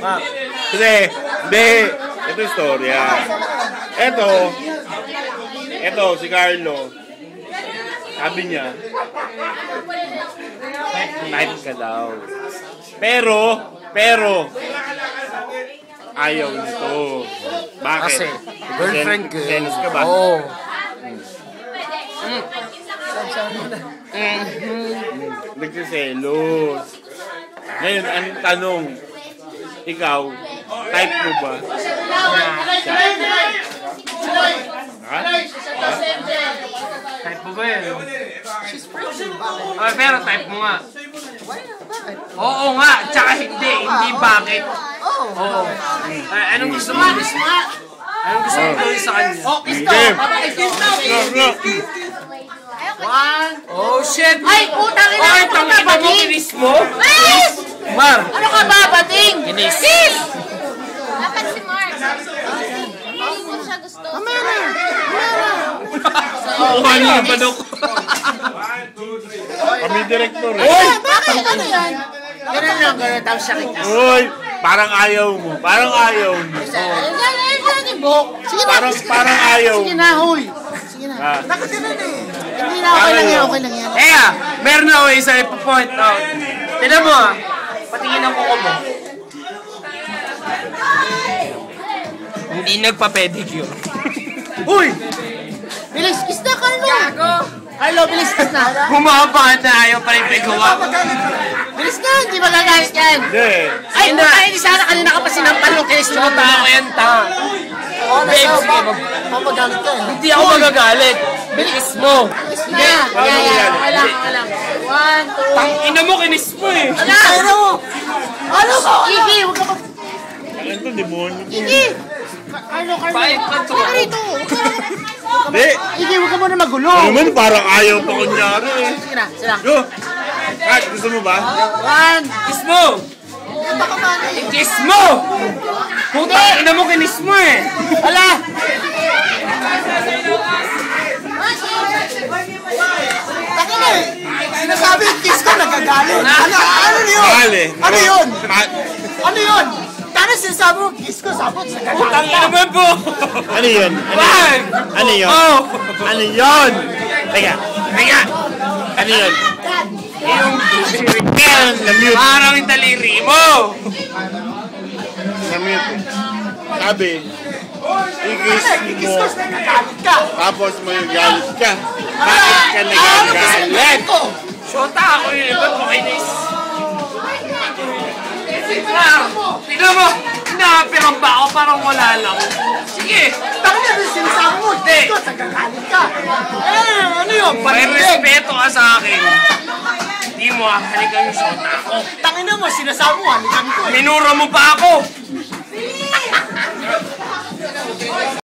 Kasi, hindi. Ito istorya. Ito, si Carlo. Sabi niya, type ka daw. Pero, ayaw nito. Bakit? Kasi, girlfriend ko. Jealous ka ba? Oo. Nagsiselos. Ngayon, anong tanong? Ikaw, type mo ba? Ha? Type mo ba yan? Pero type mo nga. Oo nga, tsaka hindi bakit. Oo. Anong gusto mo? Anong gusto mo gawin sa kanya? Oh shit! Ay, putang ina! Ay, tangina mo, kinis mo? Yes! Mar! Ano ka ba, bating? Kinis. Dapat si Mark. Hindi ko siya gusto. Kuha niyo yung padok. Kami direktor eh. Ay, bakit? Ano yan? Ganun lang, ganun. Tapos siya kita. Uy! Parang ayaw mo. Yan yung buhok. Sige na. Parang ayaw. Sige na, huy. Sige na. Nakasinan eh. Hindi na, okay lang yan, okay lang yan. Meron na ako isa ipo-point out. Tignan mo patingin ang kuko mo. Hindi nagpa-pedicure. Uy! Bilis, kiss na, Carlo! Carlo, bilis, kiss na. Humaba na ayaw pa rin pegawa. Bilis na, hindi magagalit yan. Hindi. Ay, hindi sana kanina ka pa sinampal yung kiss mo. Tama yan, ta. Babe, sige. Mamagalit ka eh. Hindi ako magagalit. Bilis mo. Kiss na. Okay lang. 1, 2. Tangina mo, kinis mo eh. Ano mo? Iki, huwag ka pa. Ito, demonyo. Iki! Carlo. Bait ka to. Huwag ka rito. Hindi. Iki, huwag ka muna magulo. Ano naman, parang ayaw pa kunyari eh. Sige na, sila. Go! Kat, gusto mo ba? 1. Kiss mo. Baka paano eh. Kiss mo. Putang ina mo, kinis mo eh. Hala! Taki na eh. Sinasabi, kiss ko, nagagalit. Ano yun? Mahali. Ano yun? Ano yun? Tara sinasabi mo, kiss ko, sabot, Putang nagagalit. ina mo po. Ano yun? Ano yun? Oh. Ano yun? Teka. Ano yun? Yung Na-mute. parang yung daliri mo. Na-mute. Sabi, i-kiss mo. Nagagalit ka. Tapos may galit ka. Bakit ka nagagalit? Shota ako yun. Ba't mo kinis? Tignan mo. Pinapirang ba ako? Parang wala lang. Sige. Taki na rin sinasabi mo, kiss ko, nagagalit ka. Ano yun? May Panindig. respeto ka sa akin. Hindi mo halikan yung shota ako. Tangina mo, sinasabi mo, halikan ko eh. Minura mo pa ako.